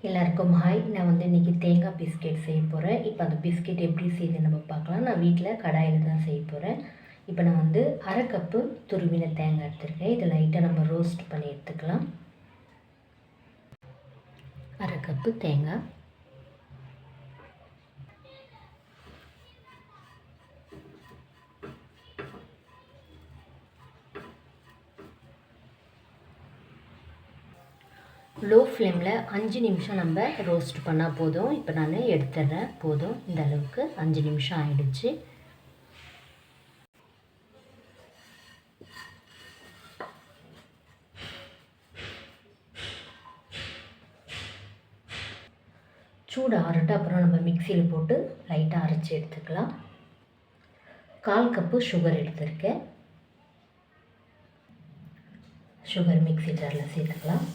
எல்லாருக்கும் ஹாய். நான் இன்றைக்கி தேங்காய் பிஸ்கெட் செய்ய போகிறேன். இப்போ அந்த பிஸ்கெட் எப்படி செய்யுது நம்ம பார்க்கலாம். நான் வீட்டில் கடாயில் தான் செய்ய போகிறேன். இப்போ நான் 1/2 கப்பு துருவின தேங்காய் எடுத்துருக்கேன். இதை லைட்டாக நம்ம ரோஸ்ட் பண்ணி எடுத்துக்கலாம். 1/2 கப்பு தேங்காய், லோ ஃப்ளேமில் 5 நிமிஷம் நம்ம ரோஸ்ட் பண்ணால் போதும். இப்போ நான் எடுத்துடுறேன். போதும், இந்த அளவுக்கு 5 நிமிஷம் ஆயிடுச்சு. சூடு ஆறட்டும். அப்புறம் நம்ம மிக்சியில் போட்டு லைட்டாக அரைச்சி எடுத்துக்கலாம். 1/4 கப்பு சுகர் எடுத்துருக்கேன். சுகர் மிக்சி ஜாரில் சேர்த்துக்கலாம்.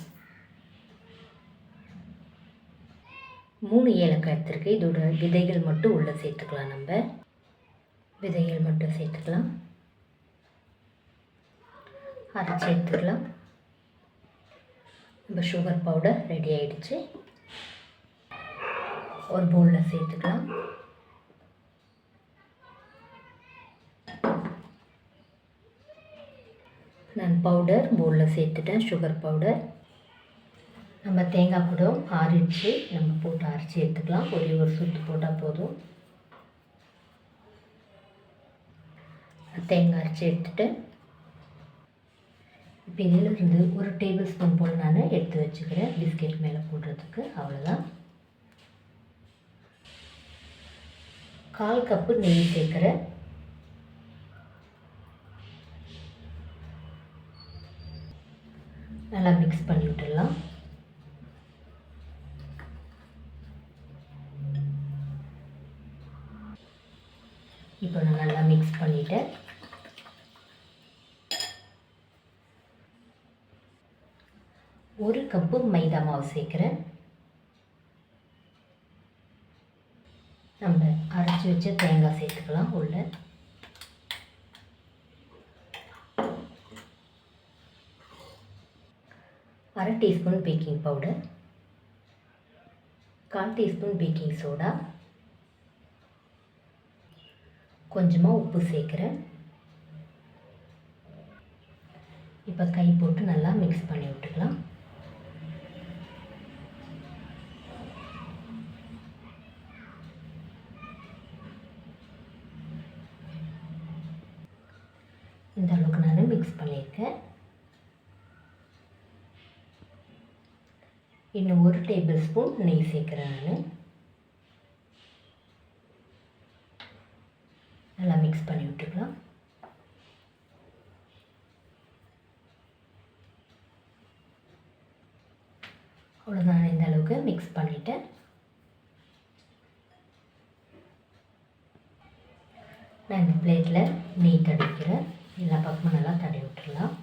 3 ஏலக்காய் எடுத்துருக்கு. இதோட விதைகள் மட்டும் உள்ளே சேர்த்துக்கலாம். நம்ம விதைகள் மட்டும் சேர்த்துக்கலாம். அரைச்சி எடுத்துக்கலாம். நம்ம சுகர் பவுடர் ரெடி ஆகிடுச்சு. ஒரு பவுலில் சேர்த்துக்கலாம். நான் பவுடர் பவுலில் சேர்த்துட்டேன். சுகர் பவுடர் நம்ம தேங்காய் கூட ஆறிடுச்சு. நம்ம போட்டு அரைச்சி எடுத்துக்கலாம். ஒரே ஒரு சுத்து போட்டால் போதும். தேங்காய் அரைச்சி எடுத்துட்டு இப்போ இதிலிருந்து ஒரு டேபிள் ஸ்பூன் போல் நான் எடுத்து வச்சுக்கிறேன் பிஸ்கெட் மேலே போடுறதுக்கு. அவ்வளோதான். 1/4 கப்பு நெய் சேர்க்குறேன். நல்லா மிக்ஸ் பண்ணி விட்டுடலாம். இப்போ நான் நல்லா மிக்ஸ் பண்ணிவிட்டேன். ஒரு கப்பு மைதா மாவு சேர்க்குறேன். நம்ம அரைச்சி வச்ச தேங்காய் சேர்த்துக்கலாம் உள்ள. அரை teaspoon baking powder, 1/4 teaspoon baking soda, கொஞ்சமாக உப்பு சேர்க்குறேன். இப்போ கை போட்டு நல்லா மிக்ஸ் பண்ணி விட்டுக்கலாம். இந்த அளவுக்கு நான் மிக்ஸ் பண்ணியிருக்கேன். இன்னும் ஒரு டேபிள் ஸ்பூன் நெய் சேர்க்குறேன். நான் நல்லா மிக்ஸ் பண்ணி விட்டுக்கலாம். அவ்வளோதான். இந்த அளவுக்கு மிக்ஸ் பண்ணிவிட்டேன். நான் இந்த பிளேட்டில் நெய் தடவிக்கிறேன். எல்லா பக்கமும் நல்லா தடவி விட்டுடலாம்.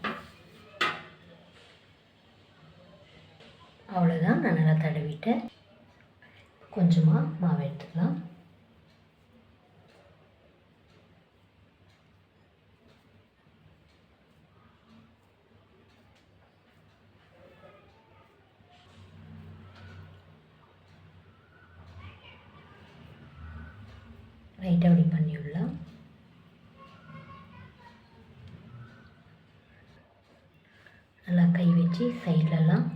அவ்வளோதான். நான் நல்லா தடவிட்டேன். கொஞ்சமாக மாவு எடுத்துக்கலாம். லைட்டாக அப்படி பண்ணி விடலாம். நல்லா கை வச்சு சைட்லலாம்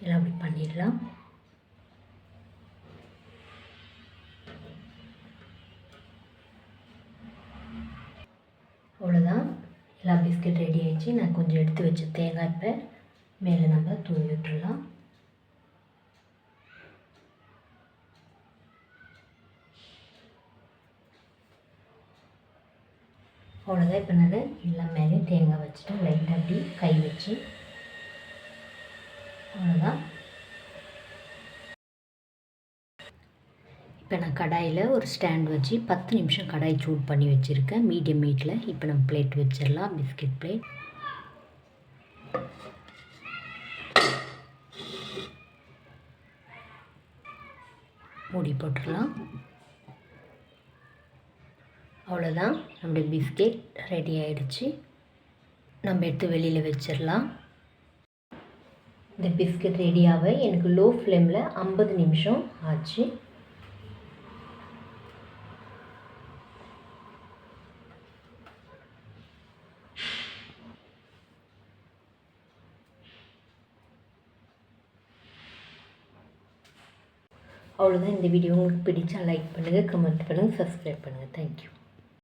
எல்லாம் அப்படி பண்ணிடலாம். அவ்வளோதான். எல்லா பிஸ்கெட் ரெடி ஆகிடுச்சு. நான் கொஞ்சம் எடுத்து வச்ச தேங்காய் இப்போ மேலே நம்ம தூவி விட்டுடலாம். அவ்வளோதான். இப்போ நான் எல்லா மேலேயும் தேங்காய் வச்சுட்டு லைட்டாக அப்படி கை வச்சு அவ்வளோதான். இப்போ நான் கடாயில் ஒரு ஸ்டாண்ட் வச்சு 10 நிமிஷம் கடாய் சூட் பண்ணி வச்சுருக்கேன் மீடியம் ஹீட்டில். இப்போ நம்ம பிளேட் வச்சிடலாம். Biscuit plate. மூடி போட்டுடலாம். அவ்வளோதான், நம்முடைய பிஸ்கெட் ரெடி ஆகிடுச்சு. நம்ம எடுத்து வெளியில் வச்சிடலாம். இந்த பிஸ்கட் ரெடியாக எனக்கு லோ ஃப்ளேமில் 50 நிமிஷம் ஆச்சு. அவ்வளோதான். இந்த வீடியோ உங்களுக்கு பிடிச்சா லைக் பண்ணுங்கள், கமெண்ட் பண்ணுங்கள், சப்ஸ்கிரைப் பண்ணுங்கள். தேங்க்யூ.